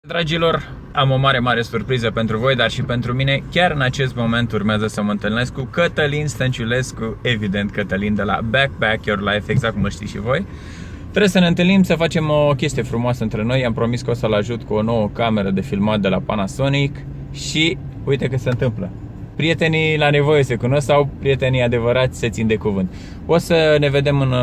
Dragilor, am o mare surpriză pentru voi, dar și pentru mine. Chiar în acest moment urmează să mă întâlnesc cu Cătălin Stănciulescu, evident Cătălin de la Backpack Your Life, exact cum știți și voi. Trebuie să ne întâlnim, să facem o chestie frumoasă între noi. I-am promis că o să-l ajut cu o nouă cameră de filmat de la Panasonic și uite că se întâmplă. Prietenii la nevoie se cunosc sau prietenii adevărați se țin de cuvânt. O să ne vedem în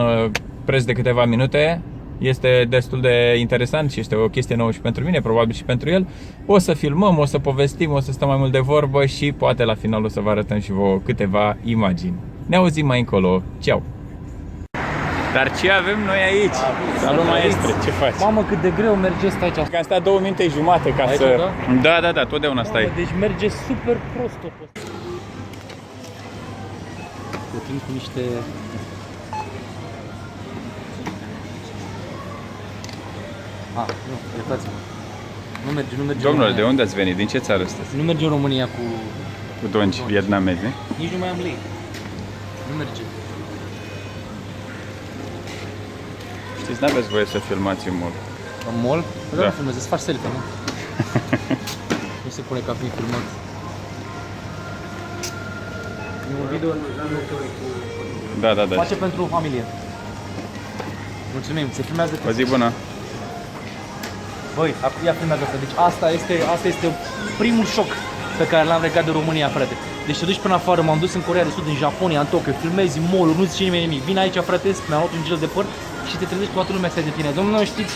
preț de câteva minute. Este destul de interesant și este o chestie nouă și pentru mine, probabil și pentru el. O să filmăm, o să povestim, o să stăm mai mult de vorbă și poate la final o să vă arătăm și vouă câteva imagini. Ne auzim mai încolo. Ceau! Dar ce avem noi aici? Salut, maestre, ce faci? Mamă, cât de greu merge asta aici. Că am stat 2 minute jumate ca aici, să... Da, totdeauna stai. Deci merge super prost totul. Plătim cu niște... nu, iertați-mă. Nu merge Domnule, România. de unde ați venit? Din ce țară sunteți? Nu merge în România cu... Cu donci vietnamezi, Nici nu mai am lei. Nu merge. Știți, n-aveți voie să filmați în mall. În mall? Da. Nu filmezi, îți faci selfie, nu? Nu se pune ca fiind filmat. E un video... Da. Face pentru o familie. Mulțumim, se filmează cu... O zi bună! Băi, acum ia filmează asta. Deci asta este primul șoc pe care l-am legat de România, frate. Deci te duci până afară, m-am dus în Coreea de Sud, în Japonia, în Tokyo, filmezi mall-uri, nu zice nimeni nimic. Vin aici, frate, mi-am luat un gel de păr și te trezești cu toată lumea de tine. Domnule, știți...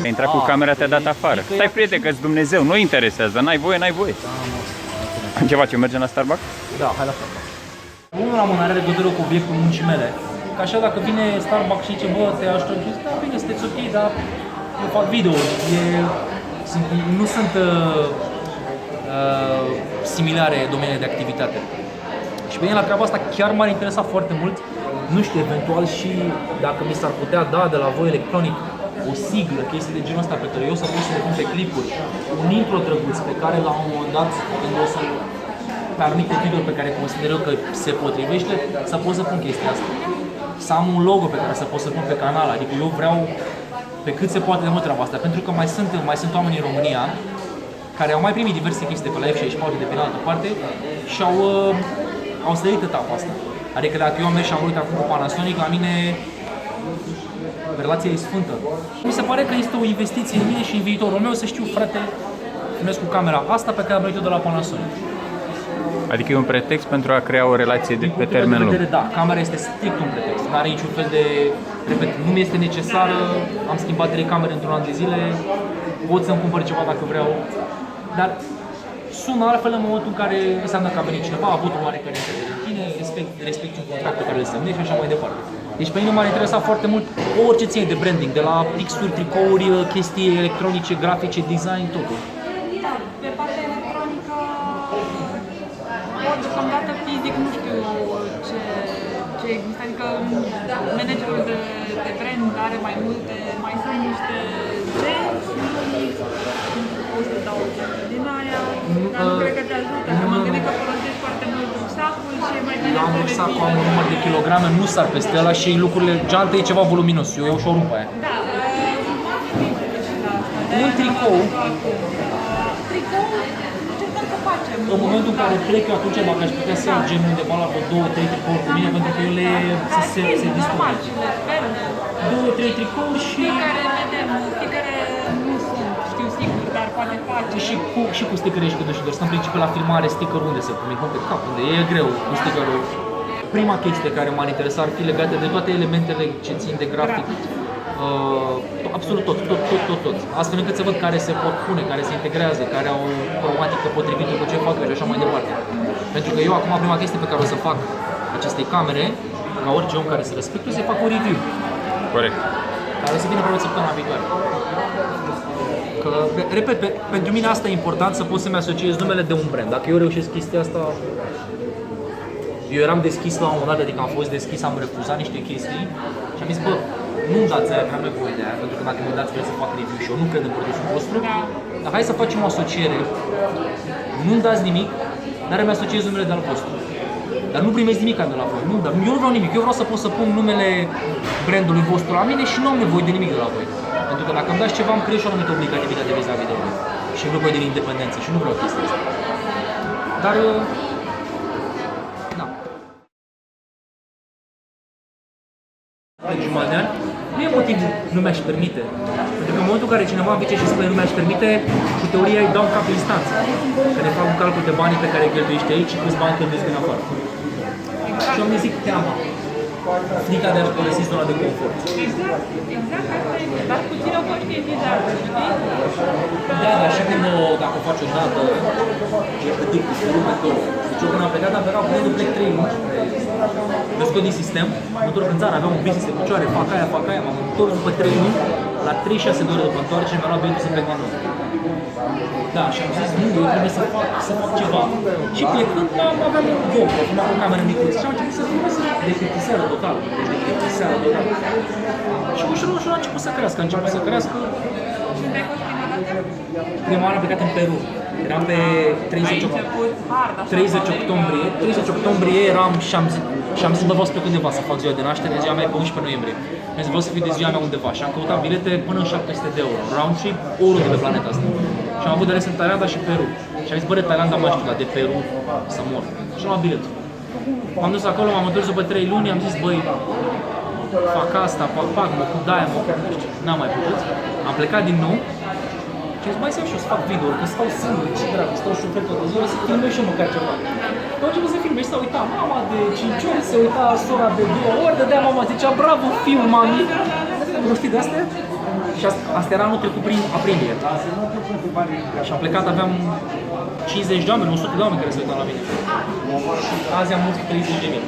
Ai intrat cu camera, te-a dat afară. Stai, prieten, că-ți Dumnezeu, nu interesează, n-ai voie. Ce faci, mergem la Starbucks? Da, hai la Starbucks. Unul la mână are legătură cu obiectul muncii mele. Că așa dacă vine Starbucks și zice, bă, te ajută, și zic, da, bine, sunteți ok, dar eu fac video. Nu sunt similare domeniile de activitate. Și pe mine la treaba asta chiar m-ar interesa foarte mult. Nu știu, eventual și dacă mi s-ar putea da de la voi electronic o siglă, chestii de genul ăsta pe care eu să pot să le pun pe clipuri, un intro drăguț pe care la un moment dat, când o să pe anumite videouri pe care consider eu că se potrivește, să pot să pun chestia asta. Să am un logo pe care să pot să pun pe canal, adică eu vreau pe cât se poate de mult treaba asta, pentru că mai sunt oameni în România care au mai primit diverse chestii de pe la F64 de pe altă parte și au sărit etapa asta. Adică dacă eu am mers și am uitat acum cu Panasonic, la mine relația e sfântă. Mi se pare că este o investiție în mine și în viitorul meu să știu, frate, filmez cu camera asta pe care am venit-o de la Panasonic. Adică e un pretext pentru a crea o relație pe termen lung. Da, camera este strict un pretext. Nu are niciun fel de... Repet, nu mi este necesară, am schimbat 3 camere într-un an de zile, pot să-mi cumpăr ceva dacă vreau, dar sună altfel în momentul în care înseamnă că a venit cineva, a avut o oarecare încredere în tine, respecti un contract pe care îl semnezi și așa mai departe. Deci pe mine m-ar interesa foarte mult orice ține de branding, de la pixuri, tricouri, chestii electronice, grafice, design, totul. Da, pe partea electronică, deocamdată fizic nu știu ce există, adică managerul de brand are mai sunt niște zeci și o să dau din aia, dar nu cred că te ajută, că m-am gândit că folosești foarte mult rucsacul și e mai bine am rucsacul, am un număr de kilograme, nu sar peste ăla și lucrurile, geanta e ceva voluminos, eu iau și o rup pe aia. Da, Un tricou. Încercăm să facem. În momentul în care plec eu atunci, dacă aș putea să iau gen undeva la vreo 2-3 tricouri cu mine, pentru că ele se distrug. 2-3 tricouri și... Fiecare nu știu sigur, dar poate face. Și cu stickere și cu dășidor. Sunt în principiu la filmare sticker unde să pun, pe cap, unde e greu cu stickerul. Prima chestie care m-ar interesa ar fi legată de toate elementele ce țin de grafic. Absolut tot. Astfel încât să văd care se pot pune, care se integrează, care au o cromatică potrivită cu ce fac eu și așa mai departe. Pentru că eu acum prima chestie pe care o să fac acestei camere, ca orice om care se respectă, să fac o review. Corect. Care o să vină probabil săptămâna viitoare. Că, repet, pentru mine asta e important, să pot să-mi asociez numele de un brand. Dacă eu reușesc chestia asta... Eu eram deschis la un moment dat, adică am fost deschis, am refuzat niște chestii și am zis, bă, nu-mi dați aia, că am nevoie de aia, pentru că dacă mi dați vreți să fac review și eu nu cred în produsul vostru, dar hai să facem o asociere, nu-mi dați nimic, dar îmi asociez numele de al vostru. Dar nu primesc nimic de la voi, nu, dar eu nu vreau nimic, eu vreau să pot să pun numele brandului vostru la mine și nu am nevoie de nimic de la voi. Pentru că dacă îmi dați ceva, îmi creez și o anumită obligativitate vis-a-vis de voi. și grupul de independență și nu vreau chestia asta. Dar, da. Jumătate de ani, nu e motiv nu mi-aș permite. Pentru că în momentul în care cineva îmi zice și spune nu mi-aș permite, cu teoria îi dau un cap în instanță. Că ne fac un calcul de banii pe care îi cheltuiești aici și câți bani cheltuiesc în afară. Și eu îmi zic teama. Frica de a-și părăsi zona de confort. Exact, asta e. Dar puțin o conștientizare, știi? Da, dar așa când dacă o faci o dată, e cât cu sferul pe două. Deci eu când am plecat, aveam până de plec 3 luni. Mă scot din sistem, mă întorc în țară, aveam un business de picioare, fac aia, m-am întors după 3 luni, la 36 de ore după întoarcere, mi-a luat bilietul să plec la nou. Da, și am zis, nu, eu trebuie să fac ceva. Și plecând, aveam eu, acum cu cameră micuță și am început să filmez de plictiseală total. Deci de plictiseală total. Și ușor a început să crească, Și unde ai fost prima dată? Prima oară am plecat în Peru. Eram pe 30 octombrie. 30 octombrie eram și am zis, bă, vreau să plec undeva să fac ziua de naștere, ziua mea e pe 11 noiembrie. Am zis, vreau să fiu de ziua mea undeva și am căutat bilete până în 700 de euro, round trip, oriunde pe planeta asta. Și am avut de ales în Thailanda și Peru. Și am zis, bă, de Thailanda mai știu, dar de Peru să mor. Și am luat biletul. M-am dus acolo, m-am întors după 3 luni, am zis, băi, fac asta, fac, mă ocup de aia, n-am mai putut. Am plecat din nou. Și am zis, mai să și eu să fac video, că stau singur, ce dracu, stau șofer toată ziua, să filmez și eu măcar ceva. Am început să filmez și s-a uitat mama de 5 ori, se uita sora de 2 ori, dădea mama, zicea, bravo, fiul, mami. Prostii de astea? Și asta era anul trecut prin aprilie. Și am plecat, aveam 50 de oameni, 100 de oameni care se uitau la mine. Și azi am mulți 30.000.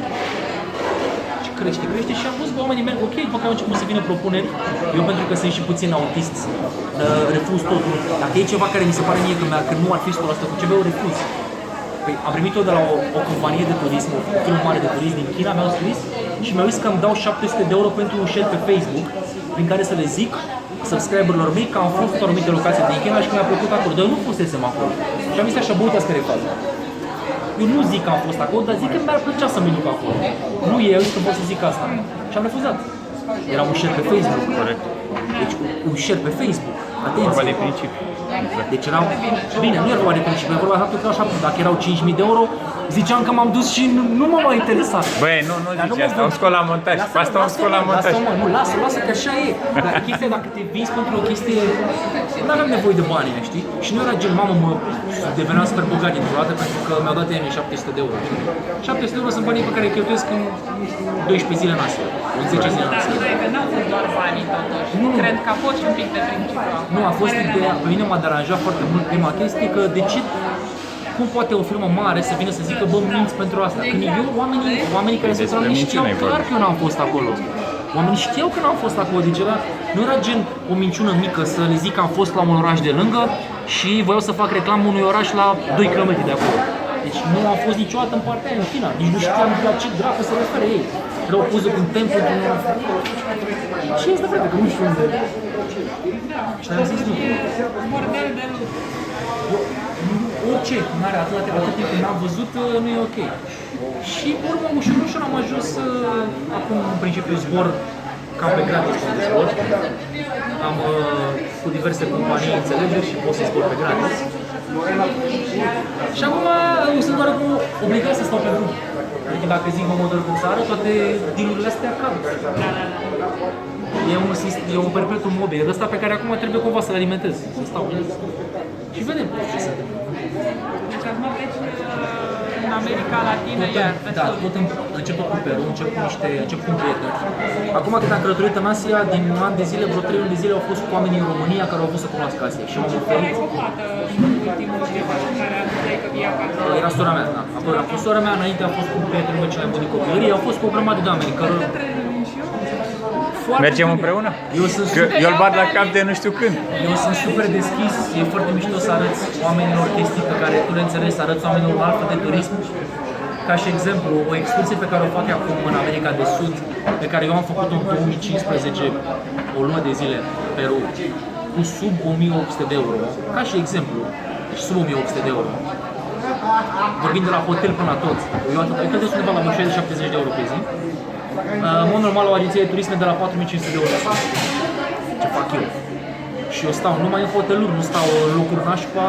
Crește și am văzut că oamenii merg ok, după care au început să vină propuneri. Eu pentru că sunt și puțin autist, refuz totul. Dacă e ceva care mi se pare mie că nu ar fi 100% cu ceva, eu refuz. Păi am primit eu de la o companie de turism, o firmă mare de turism din China, mi-au scris și mi-au zis că îmi dau 700 de euro pentru un share pe Facebook, prin care să le zic subscriberilor mei că am fost în anumite locații din China și că mi-a plăcut acolo, dar eu nu fusesem acolo. Și am zis așa, bă, uitați care e faza. Eu nu zic că am fost acolo, dar zic că mi-ar plăcea să mă duc acolo. Nu eu, că pot să zic asta. Și am refuzat. Era un share pe Facebook. Corect. Deci un share pe Facebook. Atenție. Vorba de principiu. Deci erau, bine, nu era vorba de principiu, era vorba de faptul că erau 7, dacă erau 5.000 de euro, ziceam că m-am dus și nu m-a mai interesat. Băi, nu zici asta, am scos la montaj. Asta am scos la montaj. Lasă că așa e. Dar chestia, dacă te vinzi pentru o chestie, nu aveam nevoie de bani, știi? Și nu era gen, mamă, mă deveneam super bogat dintr-o dată pentru că mi-au dat ei 700 de euro. 700 de euro sunt banii pe care îi cheltuiesc în 12 zile în Asia, în 10 zile în Asia. Dar că n-au fost doar banii totuși. Cred că a fost și un pic de principiu. Nu, a fost ideea, pe mine m-a deranjat foarte mult prima chestie, că de ce, cum poate o firmă mare să vină să zică, bă, minți pentru asta? Când eu, oamenii care se uitau știau clar că eu n-am fost acolo. Oamenii știau că n-am fost acolo, deci nu era gen o minciună mică să le zic că am fost la un oraș de lângă și voiau să fac reclamă unui oraș la 2 km de acolo. Deci nu am fost niciodată în partea aia, în China, nici nu știam la ce dracu se referă ei. Era o poză cu un templu într-un oraș. Și asta, frate, că nu știu unde. Și am zis nu. Bordel de lucru. Orice, n-are atât timp când n-am văzut, nu e ok. Și urmă, ușor am ajuns, acum în principiu zbor cam pe gratis unde zbor. Am cu diverse companii înțelegeri și pot să zbor pe gratis. Și acum sunt doar obligat să stau pe drum. Adică dacă zic mă duc în țară, toate deal-urile astea cad. E un perpetuum mobile, de ăsta pe care acum trebuie cumva să-l alimentez, să stau. Și vedem ce se întâmplă. Deci acum pleci în America Latină, iar pe Da, tot. încep cu Peru, încep cu un prieten. Acum când am călătorit în Asia, din un an de zile, vreo 3 luni de zile au fost cu oamenii în România care au vrut să cunoască Asia și m-am oferit. Ultimul ceva care a zis că vii acasă. Era sora mea, da. Apoi a fost sora mea, înainte a fost cu prietenul meu cel mai bun din copilărie, au fost cu o grămadă de oameni care... Mergem împreună? Eu îl bat la cap de nu știu când. Eu sunt super deschis, e foarte mișto să arăți oamenilor chestii pe care tu le înțelegi, să arăți oamenilor un alt fel de turism. Ca și exemplu, o excursie pe care o fac acum în America de Sud, pe care eu am făcut-o în 2015, o lună de zile, Peru, cu sub 1800 de euro, ca și exemplu, deci sub 1800 de euro. Vorbind de la hotel până la tot, eu căltesc undeva la 60-70 de euro pe zi. În mod normal, o agenție de turism de la 4500 de euro. Ce fac eu? Și Și eu stau numai în hoteluri, nu stau în locuri nașpa.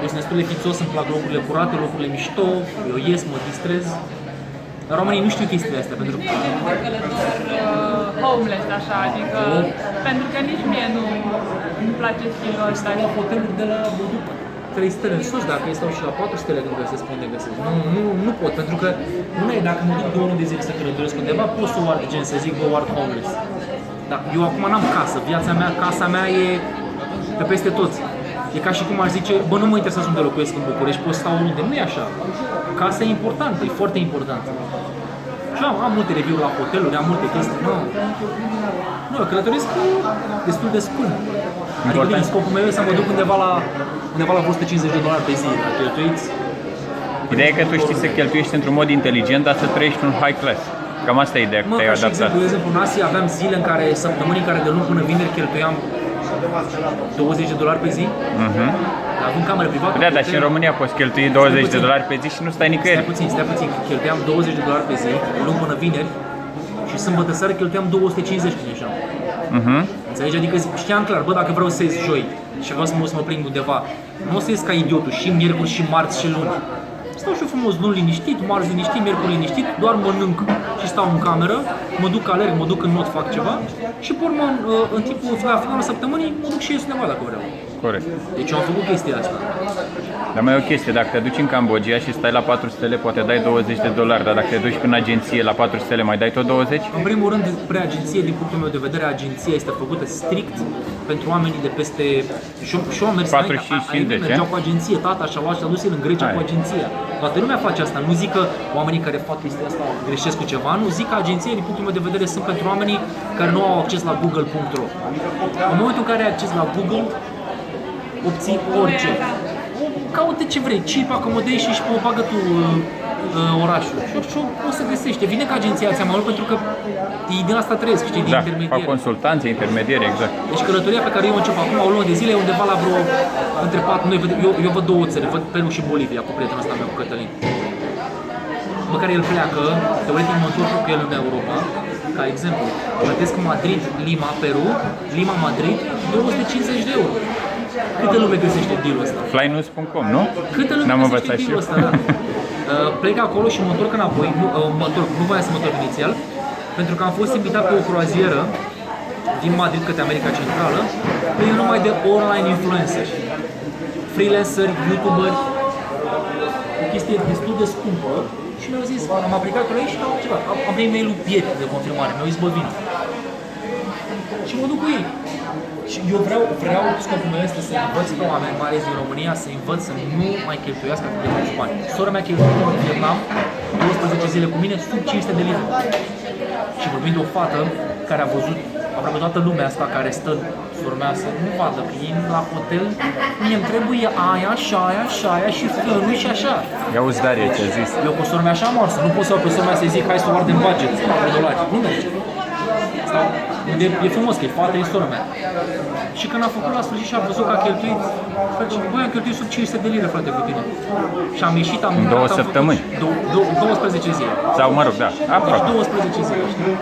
Eu sunt destul de fițos, îmi plac locurile curate, locurile mișto, eu ies, mă distrez. Dar oamenii nu știu chestiile astea, pentru că... De călător homeless, așa, adică... Pentru că nici mie nu-mi place stilul ăsta. Stau la hoteluri de la, mă duc 3 stele în sus, dacă stau și la 4 stele când găsesc unde găsesc. Nu pot, pentru că nu e, dacă mă duc 2 luni de zile să călătoresc undeva, pot să o ard gen, să zic, bă, o ard homeless. Dar eu acum n-am casă, casa mea e pe peste toți. E ca și cum aș zice, bă, nu mă interesează unde locuiesc în București, pot să stau unde. Nu e așa. Casa e importantă, e foarte importantă. Și am multe review-uri la hoteluri, am multe chestii. Nu, eu călătoresc destul de scump. Adică, bine, scopul meu e să mă duc undeva la $150 pe zi, la cheltuiți. Ideea e că tu știi să cheltuiești într-un mod inteligent, dar să trăiești un high class. Cam asta e ideea că te-ai adaptat. De exemplu, în Asia aveam zile în care, săptămâni în care de luni până vineri cheltuiam $20 pe zi. Având cameră privată. Da, dar și în România poți cheltui $20 pe zi și nu stai nicăieri. Stai puțin. Cheltuiam $20 pe zi, luni până vineri. Și sâmbătă seară cheltuiam 250 pe așa. Înțelegi? Adică știam clar, bă, dacă vreau să ies joi și vreau să mă prind undeva, nu o să ies ca idiotul și miercuri și marți și luni. Stau și eu frumos, luni liniștit, marți liniștit, miercuri liniștit, doar mănânc și stau în cameră, mă duc alerg, mă duc în not, fac ceva și pe urmă, în timpul finalul săptămânii, mă duc și ies undeva dacă vreau. Corect. Deci eu am făcut chestia asta. Dar mai e o chestie, dacă te duci în Cambodgia și stai la 4 stele, poate dai $20, dar dacă te duci prin agenție la 4 stele, mai dai tot 20? În primul rând, despre agenție, din punctul meu de vedere, agenția este făcută strict pentru oamenii de peste... Și eu am mers 45-50, mergeau cu agenție, tata și-a luat și a dus el în Grecia cu agenția. Toată lumea face asta, nu zic că oamenii care fac chestia asta greșesc cu ceva, nu zic că agenție, din punctul meu de vedere, sunt pentru oamenii care nu au acces la google.ro. În momentul în care ai acces la Google, obții orice. Caută ce vrei, cheap accommodation și bagă tu orașul. Și o să găsești. Vine ca agenția ți-a mai mult pentru că ei din asta trăiesc, știi, din intermediere. Fac consultanțe, intermediere, exact. Deci călătoria pe care eu încep acum, o lună de zile, e undeva la vreo între 4, eu văd 2 țări, văd Peru și Bolivia cu prietenul ăsta meu, cu Cătălin. După care el pleacă, teoretic mă întorc cu el în Europa, ca exemplu. Plătesc Madrid, Lima, Peru, Lima, Madrid, €250. Câte lume găsește deal-ul ăsta? Flynews.com, nu? Câte lume găsește deal-ul ăsta, da? Plec acolo și mă întorc înapoi, nu voiam să mă întorc inițial, pentru că am fost invitat pe o croazieră din Madrid către America Centrală, plină numai de online influenceri, freelanceri, youtuberi, o chestie destul de scumpă și mi-au zis, am aplicat cu ei și am ceva, am primit mail-ul vieții de confirmare, mi-au zis, bă, vino. Și mă duc cu ei. Și eu vreau, scopul meu este să învăț pe oameni mari din România, să învăț să nu mai cheltuiască atât de mulți bani. Sora mea cheltuie în Vietnam 12 zile cu mine sub 500 de lire. Și vorbind de o fată care a văzut aproape toată lumea asta care stă, sora mea, să nu vadă că ei la hotel, mie îmi trebuie aia și aia și aia și filmul și așa. Ia uzi, Darie, ce a zis. Eu cu sora mea așa morsă, nu pot să iau pe sora mea să-i zic hai să o ardem budget, $3. Nu merge. E frumos că e fata, e sora mea. Și când a făcut la sfârșit și a văzut că a cheltuit, face, băi, am cheltuit sub 500 de lire, frate, cu tine. Și am ieșit, am mâncat, 2 săptămâni. 12 zile. Sau, mă rog, da, aproape. Deci 12 zile, știi?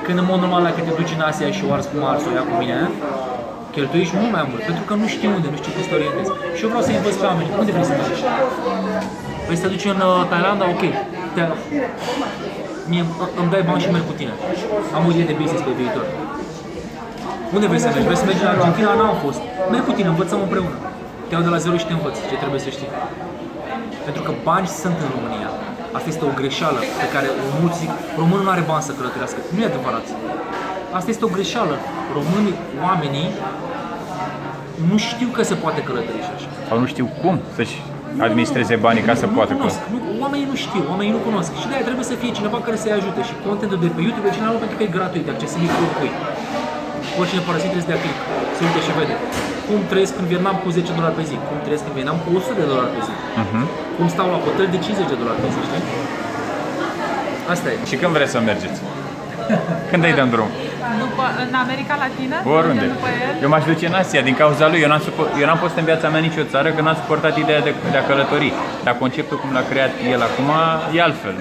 Când în mod normal, dacă te duci în Asia și o arzi cum arzi o ia cu mine, cheltuiești mult mai mult, pentru că nu știi unde, nu știi cum să te orientezi. Și eu vreau să învăț pe oameni. Unde vrei să mergi? Vrei să te duci în Thailanda? Ok. Mie îmi dai bani și merg cu tine. Am o idee de business pe viitor. Unde vrei să mergi? Vrei să mergi în Argentina? N-am fost. Merg cu tine, învățăm împreună. Te iau de la zero și te învăț ce trebuie să știi. Pentru că bani sunt în România. Asta este o greșeală pe care mulți zic, românul nu are bani să călătorească. Nu e adevărat. Asta este o greșeală. Românii, oamenii, nu știu că se poate călători și așa. Sau nu știu cum să-și administreze banii ca să poată cunosc. Oamenii nu știu, oamenii nu cunosc. Și de-aia trebuie să fie cineva care să-i ajute. Și contentul de pe YouTube e general pentru că e gratuit, e accesibil oricui. Oricine părăsit trebuie să dea click, se uite și vede. Cum trăiesc în Vietnam cu $10 pe zi, cum trăiesc în Vietnam cu $100 pe zi, cum stau la hotel de $50 pe zi, știi? Asta e. Și când vreți să mergeți? Când îi dăm drum? În America Latină? Oriunde. Eu m-aș duce în Asia din cauza lui. Eu n-am fost în viața mea nicio țară că n-am suportat ideea de a călători. Dar conceptul cum l-a creat el acum e altfel.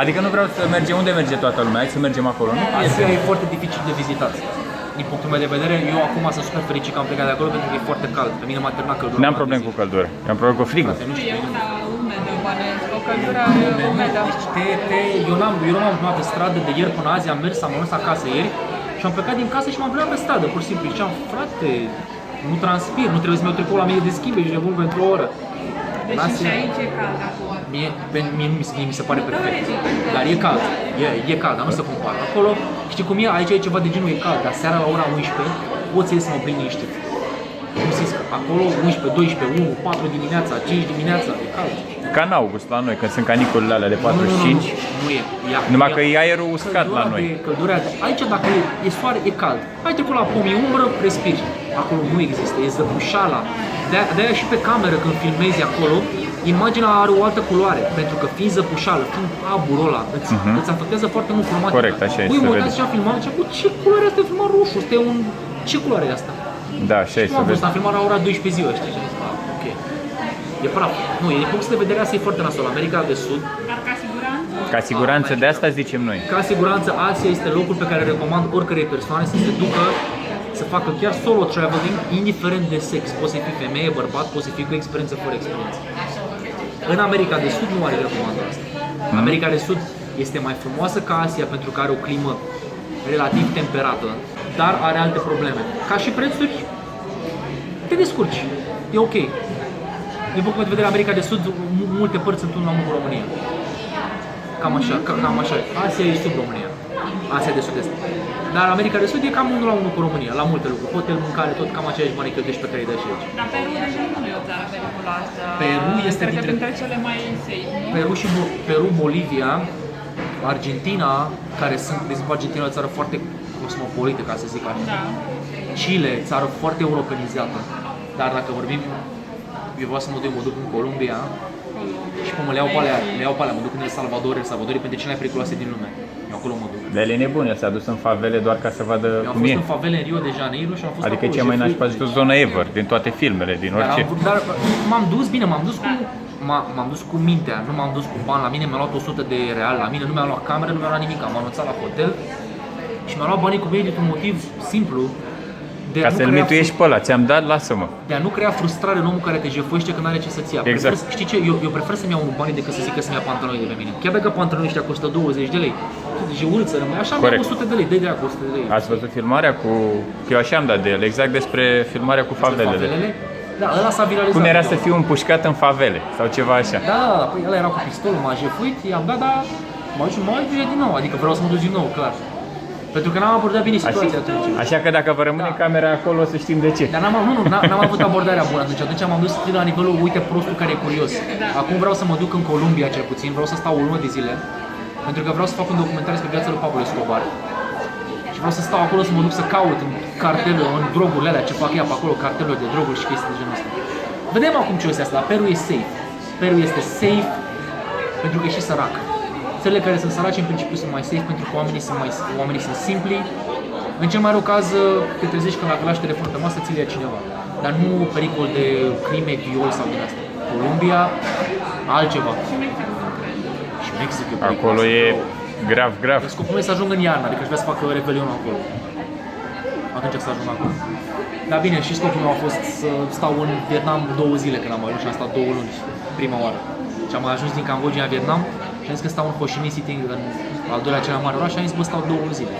Adică nu vreau să mergem unde merge toată lumea, hai să mergem acolo. Nu? Asia e foarte dificil de vizitat. din punctul meu de vedere, eu acum sunt super fericit că am plecat de acolo pentru că e foarte cald. Pe mine m-a terminat căldura. N-am probleme cu căldură, am probleme cu frigul. Frate, nu știu. E una umedă, bănesc, o căldură umedă. Eu n-am luat pe stradă de ieri până azi, am mers acasă ieri și am plecat din casă și m-am plecat pe stradă, pur și simplu. Și am, frate, nu transpir, nu trebuie să-mi iau tricoul la mine de schimb, ești nebun pentru o oră. Deci și aici e cald acum. Mie mi se pare perfect, dar e cald, e cald, dar nu se compară. Acolo, știi cum e? Aici e ceva de genul, e cald, dar seara la ora 11 poți să mă prind liniștit. Nu zic, acolo 11, 12, 1, 4 dimineața, 5 dimineața, e cald. Ca în august la noi, când sunt caniculele alea de 45. Nu e. Numai că e aerul uscat la noi. Aici dacă e soare, e cald. Ai trecut la pomii umbră, respiri. Acolo nu există, e zăbușala. De-aia și pe cameră când filmezi acolo, imaginea are o altă culoare. Pentru că fiind zăbușală, fiind aburul ăla, îți afectează foarte mult cromatica. Corect, așa e, Băi, se mă vede. uitați ce am filmat, ce culoare asta? E filmat roșu, este un... Ce culoare e asta? Da, așa e, Nu se am văzut, vede. am filmat la ora 12 ziua, știi? Ok. E praf. Nu, din punct de vedere asta e foarte nasol. America de Sud, Dar ca siguranță, Ca siguranță, de asta zicem noi. ca siguranță, Asia este locul pe care recomand oricărei persoane să se ducă, să facă chiar solo traveling, indiferent de sex. Poți să fii femeie, bărbat, poți să fii cu experiență, fără experiență. În America de Sud nu are recomandarea asta. America de Sud este mai frumoasă ca Asia pentru că are o climă relativ temperată, dar are alte probleme. Ca și prețuri, te descurci. E ok. Din punctul meu de vedere, America de Sud, multe părți sunt unul la unul cu România. Cam așa. Asia e sub România. Asia de Sud-Est. Dar America de Sud e cam unul la unul cu România, la multe lucruri. Hotel, mâncare, tot cam aceeași bani cheltuiești pe care îi dai și aici. dar Peru deja nu e o țară periculoasă. Peru este cred că dintre- printre cele mai safe, nu? Peru, Bolivia, Argentina, care sunt, de exemplu, Argentina e o țară foarte cosmopolită, ca să zic așa. Da. Chile, țară foarte europenizată. Dar dacă vorbim, eu vreau să mă duc în Columbia și mă le iau pe alea, mă duc în El Salvador e pentru cele mai periculoase din lume. Eu acolo mă duc. De el e nebun, el s-a dus în favele doar ca să vadă Eu am cum fost e. în favele în Rio de Janeiro și am fost Adică e acolo, cea mai jefuit. nașpa zis zonă ever, din toate filmele, din orice. Dar m-am dus cu mintea, nu m-am dus cu bani. La mine mi-a luat 100 de real, la mine nu mi-a luat cameră, nu mi-a luat nimic. Am anunțat la hotel și mi-a luat banii cu mine dintr-un motiv simplu. De a Ca nu să-l crea mituiești pe ăla, ți-am dat, lasă-mă. De a nu crea frustrare în omul care te jefuiește când are ce să-ți ia. Exact. Știi ce? Eu prefer să-mi iau un bani decât să zic că să-mi ia pantaloni de pe mine. Chiar dacă pantalonii ăștia costă 20 de lei, deci e urât să rămâi. Așa mi-am Corect. 100 de lei, dă-i dracu 100 de lei. Ați văzut filmarea cu... Că eu așa am dat de el, exact despre filmarea cu favelele. Favelele? Da, ăla s-a viralizat. Cum era să fiu împușcat în favele sau ceva așa. Da, păi ăla era cu pistolul, m-a jefuit, i-am dat, dar m-a dus din nou, adică vreau să mă duc din nou, clar. Pentru că n-am abordat bine situația atunci. Așa că dacă vă rămâne camera acolo, o să știm de ce. Dar n-am avut abordarea bună atunci. Atunci m-am dus strict la nivelul, uite, prostul care e curios. Acum vreau să mă duc în Columbia cel puțin, vreau să stau o lună de zile. Pentru că vreau să fac un documentar despre viața lui Pablo Escobar. Și vreau să stau acolo să mă duc să caut în cartelul, în drogurile alea, ce fac ea pe acolo, cartelul de droguri și chestii de genul ăsta. Vedem acum ce o să iasă, dar Peru e safe. Peru este safe pentru că e și sărac. Țările care sunt sărace în principiu sunt mai safe pentru că oamenii sunt simpli. În cel mai rău caz te trezești că dacă lași telefon pe masă ți-l ia cineva. Dar nu pericol de crime, viol sau din asta. Columbia, altceva. Și Mexicul, cred. Și Mexic e periculos. Acolo e grav. Scopul meu e să ajung în iarnă, adică aș vrea să fac revelionul acolo. Atunci să ajung acolo. Dar bine, și scopul meu a fost să stau în Vietnam 2 zile când am ajuns și am stat 2 luni prima oară. Și am ajuns din Cambodgia în Vietnam și am zis că stau în Ho Chi Minh City, în al doilea cel mai mare oraș, și am zis bă, stau 2 zile.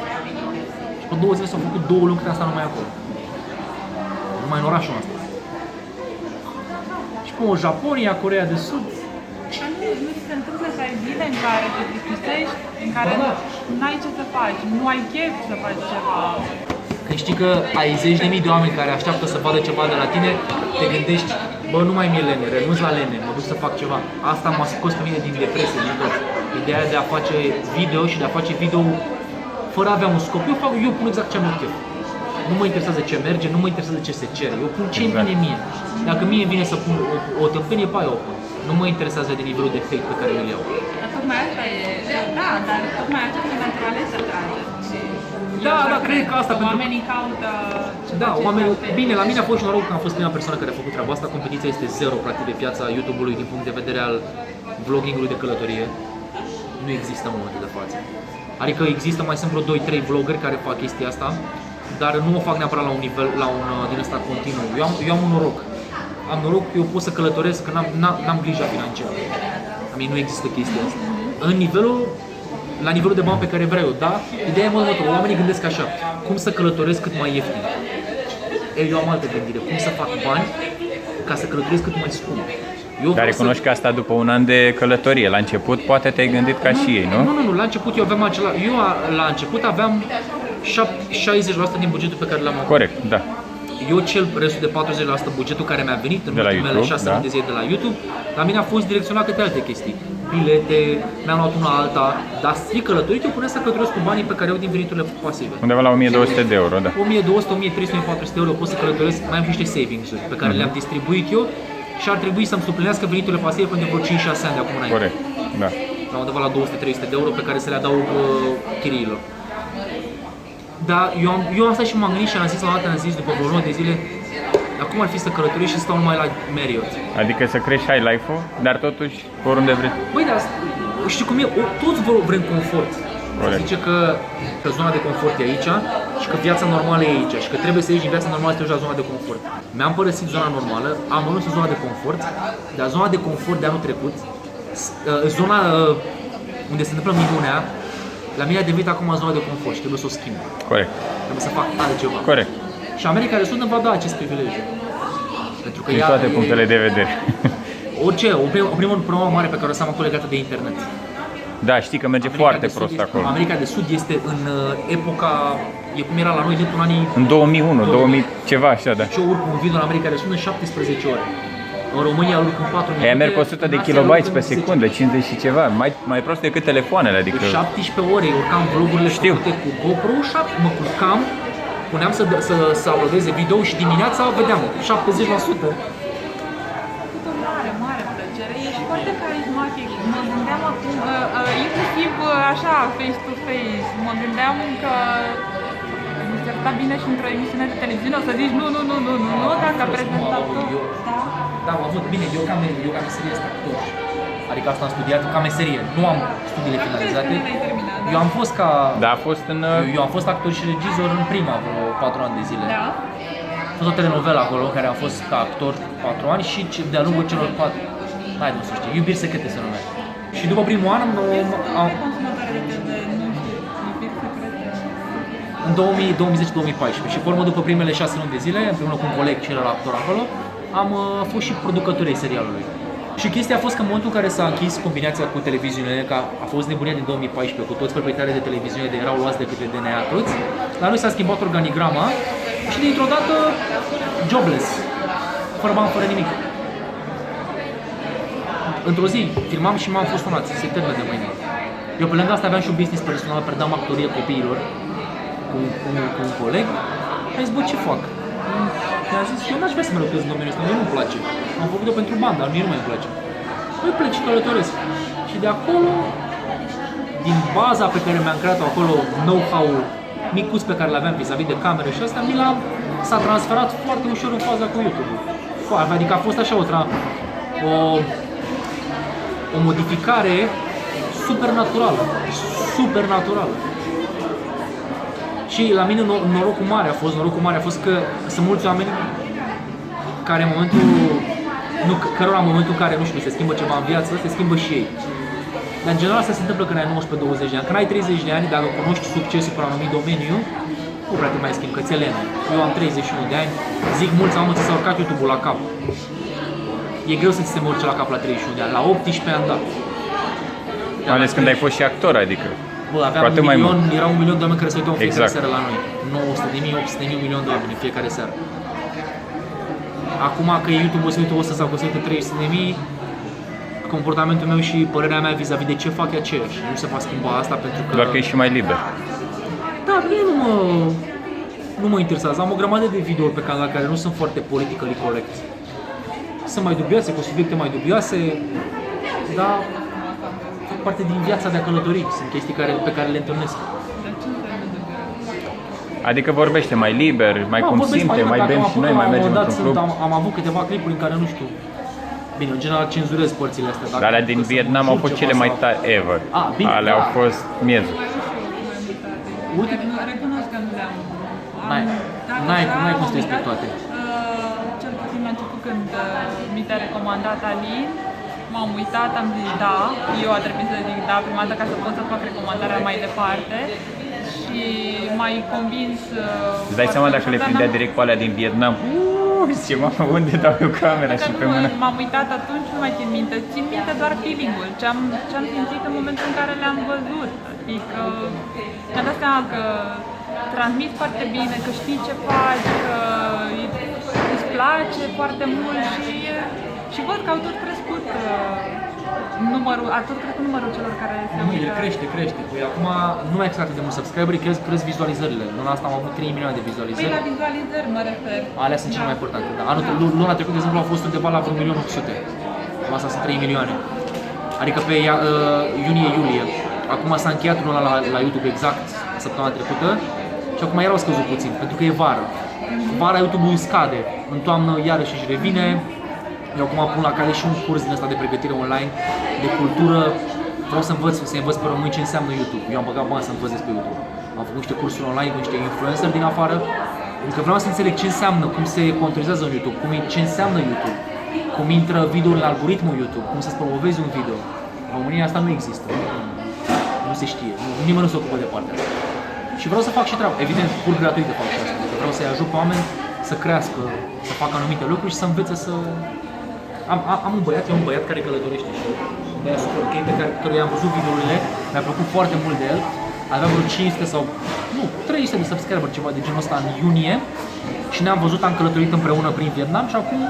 Și pe 2 zile s-au făcut 2 luni când am stat numai acolo. Numai în orașul ăsta. Și pe o Japonia, Coreea de Sud. Dar nu ți se întâmplă să ai zile în care te plictisești, în care n-ai ce să faci, nu ai chef să faci ceva. Când știi că ai zeci de mii de oameni care așteaptă să vadă ceva de la tine, te gândești, bă, nu mai mi-e lene, renunț la lene, mă duc să fac ceva. Asta m-a scos pe mine din depresie, din tot. Ideea de a face video și de a face video fără a avea un scop. Eu pun exact ce am eu chef. Nu mă interesează ce merge, nu mă interesează ce se cere. Eu pun ce îmi vine mie. Dacă mie îmi vine să pun o tâmpenie, pe aia o pun. Nu mă interesează de nivelul de hate pe care îl iau. Dar tocmai asta e, da, dar tocmai această naturaleță trage. Da, cred că asta pentru... Oamenii caută ceva Da, ce oamenii, să- bine, la mine a fost și noroc că am fost prima persoană care a făcut treaba asta. Competiția este zero, practic, de piața YouTube-ului din punct de vedere al vlogging-ului de călătorie. Nu există în momentul de față. Adică există, mai sunt vreo 2-3 vloggeri care fac chestia asta, dar nu o fac neapărat la un nivel, la un din ăsta continuu. Eu am un noroc. Am noroc că eu pot să călătoresc, că n-am grija financiară. A mine nu există chestia asta. La nivelul de bani pe care vreau eu, da? Ideea e următoare. Oamenii gândesc așa, cum să călătoresc cât mai ieftin. Eu am altă gândire, cum să fac bani ca să călătoresc cât mai scump. Dar recunoști că asta după un an de călătorie. La început poate te-ai gândit ca și ei, nu? Nu, la început eu aveam la început aveam 60% din bugetul pe care l-am avut. Corect, da. Eu cel restul de 40% bugetul care mi-a venit în ultimele 6 luni de zile de la YouTube, la mine a fost direcționat către alte chestii. Bilete, mi-am luat una alta, dar strict călătorit, eu puneam să călătoresc cu banii pe care eu din veniturile pasive. Undeva la 1200 de euro, da. 1200, 1300, 1400 euro pot să călătoresc, mai am niște savings-uri pe care le-am distribuit eu și ar trebui să-mi suplinească veniturile pasive pentru vreo 5-6 ani de acum înainte. Corect, da. La undeva la 200-300 de euro pe care să le adaug chiriilor. Dar eu am stat și m-am gândit și am zis la dată, am zis după vreo 9 de zile, acum ar fi să călătoresc și stau numai la Marriott. Adică să crești high life-ul, dar totuși oriunde vrei. Băi, dar știi cum e? Toți vrem confort. Se zice că zona de confort e aici și că viața normală e aici și că trebuie să ieși din viața normală să te duci la zona de confort. Mi-am părăsit zona normală, am ajuns în zona de confort, dar zona de confort de anul trecut, zona unde se întâmplă minunea, la mine a devenit acum zona de confort și trebuie să o schimb. Corect. Trebuie să fac altceva. Corect. Și America de Sud îmi va da acest privilegiu. Pentru că din toate punctele de vedere. O primă problemă mare pe care o să am acolo legată de internet. Da, știi că merge foarte prost acolo. America de Sud este în epoca, e cum era la noi în anii... În 2001, 2000 ceva așa, da. Și eu urc un video în America de Sud în 17 ore. În România urc în 4 minute. Ei merg cu 100 de kilobytes pe secundă, 50 și ceva, mai prost decât telefoanele, adică... În 17 ore urcam vlogurile făcute cu GoPro, mă culcam, puneam să uploadeze video și dimineața vedeam 70%. Mare plăcere, ești foarte carismatic. Mă gândeam acum, inclusiv așa, face to face, mă gândeam că mi se putea bine și într-o emisiune de televiziune, o să zici nu, dacă prezentator. Da, am avut, bine, eu ca meserie este actor. Adică asta am studiat ca meserie, nu am studiile finalizate. Eu am fost ca... Da, a fost în... Eu am fost actor și regizor în prima vreo 4 ani de zile. Da? A fost o telenovelă acolo, care am fost ca actor 4 ani și de-a lungul celor 4... Hai, nu să știu, Iubiri secrete se numea. Și după primul an în 2010-2014 și pe urmă după primele 6 luni de zile, împreună cu un coleg și era actor acolo, am fost și producătorul serialului. Și chestia a fost că în momentul în care s-a închis combinația cu televiziunile, că a fost nebunia din 2014 cu toți proprietarii de televiziune de erau luați de către DNA toți, la noi s-a schimbat organigrama și dintr-o dată jobless, fără bani, fără nimic. Într-o zi filmam și m-am fost sunat, se termină de mâine. Eu pe lângă asta aveam și un business personal, predam actorie copiilor cu un coleg. Am zis, bă, ce fac? Mi-a zis, eu n-aș vrea să mă lucrez în domeniul ăsta, mie nu-mi place. Am făcut-o pentru bani, dar mie nu mai place. Păi plec și călătoresc. Și de acolo, din baza pe care mi-am creat acolo, know-how-ul micuț pe care l-aveam vis-a-vis de camere și asta, s-a transferat foarte ușor în faza cu YouTube-ul. Adică a fost așa o modificare supernaturală. Și la mine norocul mare a fost că sunt mulți oameni care în momentul în momentul în care, nu știu, se schimbă ceva în viață, se schimbă și ei. Dar în general asta se întâmplă când ai 19-20 de ani. Când ai 30 de ani, dacă cunoști succesul pe un anumit domeniu, nu prea te mai schimbi, că ți-e lenă. Eu am 31 de ani, zic mulți, am ți s-a urcat YouTube-ul la cap. E greu să ți se urce la cap la 31 de ani, la 18 ani, da. Mai ales când ai fost și actor, adică. Bă, aveam era 1 milion de oameni care se uitau în fiecare seară la noi. 900.000, 800.000, 1 milion de oameni în fiecare seară. Acum că YouTube o să uită 100 sau că o să uită 300.000, comportamentul meu și părerea mea vis-a-vis de ce fac e aceeași. Nu se va schimba asta pentru că... Doar că ești și mai liber. Da, mie nu mă interesează. Am o grămadă de videouri pe canal care nu sunt foarte politically correct. Sunt mai dubioase, cu subiecte mai dubioase, dar fac parte din viața de a călători. Sunt chestii pe care le întâlnesc. Adică vorbește mai liber, mai cum simte, mai bem și noi, mai mergem într-un club. Am avut câteva clipuri în care nu știu. Bine, în general cenzurez părțile astea. Dar alea din Vietnam au fost cele mai tari ever. Alea au fost miezul. Uite, recunosc că nu le-am N-ai cum să le spui toate. Cel puțin la început când mi te-a recomandat Alin, m-am uitat, am zis da, eu a trebuit să zic da prima dată ca să pot să fac recomandarea mai departe și m-ai convins. Îți dai seama dacă le prindea direct pe alea din Vietnam? Ce mă, unde dau eu camera și pe mână? M-am uitat atunci, nu mai țin minte. Țin minte doar feeling-ul, ce-am simțit în momentul în care le-am văzut. Adică mi-am dat seama că transmiți foarte bine, că știi ce faci, că îți place foarte mult și văd că au tot crescut numărul celor care se Nu, uită. el crește. Păi acum nu mai exact de mult subscriberi, cresc vizualizările. Luna asta am avut 3 milioane de Păi vizualizări. la vizualizări mă refer. Alea sunt cele mai importante. Da. Luna trecută, de exemplu, a fost undeva la vreo 1.800.000. Asta sunt 3 milioane. Adică pe iunie-iulie. Acum s-a încheiat luna la YouTube exact săptămâna trecută și acum iar au scăzut puțin, pentru că e vară. Vara YouTube-ul scade, în toamnă iarăși își revine. Eu acum pun la cale și un curs din ăsta de pregătire online, de cultură. Vreau să învăț pe români ce înseamnă YouTube. Eu am băgat bani să învăț despre YouTube. Am făcut niște cursuri online cu niște influenceri din afară. Pentru că vreau să înțeleg ce înseamnă, cum se controlizează un YouTube, ce înseamnă YouTube, cum intră video în algoritmul YouTube, cum să-ți promovezi un video. În România asta nu există. Nu se știe. Nimeni nu se ocupă de partea asta. Și vreau să fac și treaba. Evident, pur gratuit de fapt și asta. Vreau să-i ajut pe oameni să crească, să facă anumite lucruri și să învețe să... Am un băiat care călătorește și un băiat super ok, pe care i-am văzut videourile, mi-a plăcut foarte mult de el. Avea vreo 500 sau, nu, 300 de subscriber, ceva de genul ăsta în iunie. Și ne-am văzut, am călătorit împreună prin Vietnam și acum,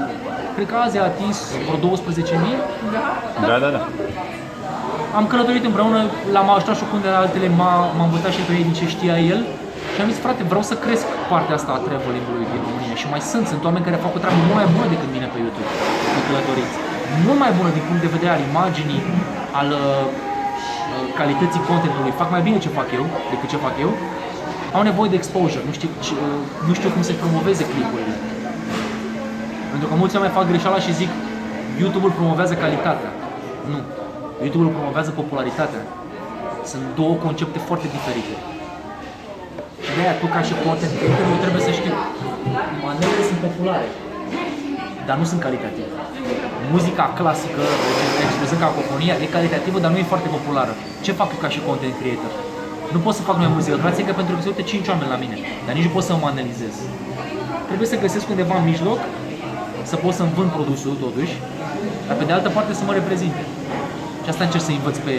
cred că azi a atins vreo 12.000. Da. Am călătorit împreună, l-am ajutat și cu unde altele, m-am învățat și pe ei din ce știa el. Și am zis, frate, vreau să cresc partea asta a traveling-ului din România și mai sunt oameni care fac o treabă mult mai bună decât mine pe YouTube, pe călătoriți. Mult mai bună din punct de vedere al imaginii, al calității content-ului. Fac mai bine ce fac eu decât ce fac eu. Au nevoie de exposure, nu știu cum să promoveze clipurile. Pentru că mulți oameni fac greșeala și zic, YouTube-ul promovează calitatea. Nu. YouTube-ul promovează popularitatea. Sunt două concepte foarte diferite. Și de-aia tu ca și content creator trebuie să știi, manelele sunt populare, dar nu sunt calitative. Muzica clasică, expresând cacofonia, e calitativă, dar nu e foarte populară. Ce fac eu ca și content creator? Nu pot să fac noi muzică clasică pentru că se uită 5 oameni la mine, dar nici nu pot să mă analizez. Trebuie să găsesc undeva în mijloc, să pot să-mi vând produsul totuși, dar pe de altă parte să mă reprezinte. Și asta încerc să învăț pe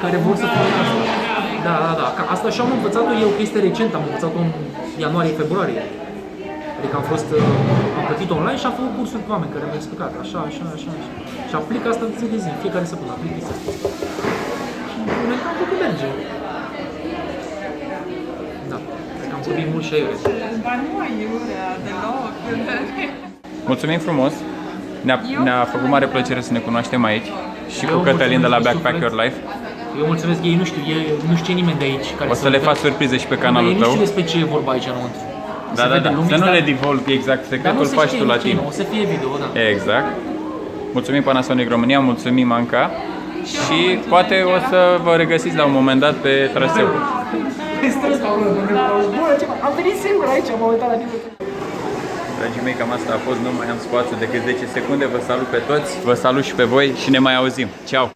care vor să facă asta. Da. Asta și am învățat-o eu, că este recent, am învățat-o în ianuarie-februarie. Adică am plătit online și am făcut cursuri cu oameni care mi-au explicat așa. Și aplic asta de zi de zi, fiecare săptămână, aplic chestia asta. Și am făcut merge. Da, cred că am vorbit mult și aiurea. Ba nu aiurea deloc. Mulțumim frumos! Ne-a făcut mare plăcere să ne cunoaștem aici și cu Cătălin de la Backpack Your Life. Eu mulțumesc, ei nu știe nimeni de aici care O să le fac surprize și pe canalul tău. tău. Nu știu despre ce e vorba aici înăuntru. Da. Să nu le divulg exact, secretul faci tu la tine. O să fie video, da. Exact. Mulțumim Panasonic România, mulțumim Anca și poate o să vă regăsiți la un moment dat pe traseu. Am venit singur aici, am uitat la tine. Dragii mei, cam asta a fost, nu mai am spațiu decât 10 secunde. Vă salut pe toți, vă salut și pe voi și ne mai auzim. Ceau!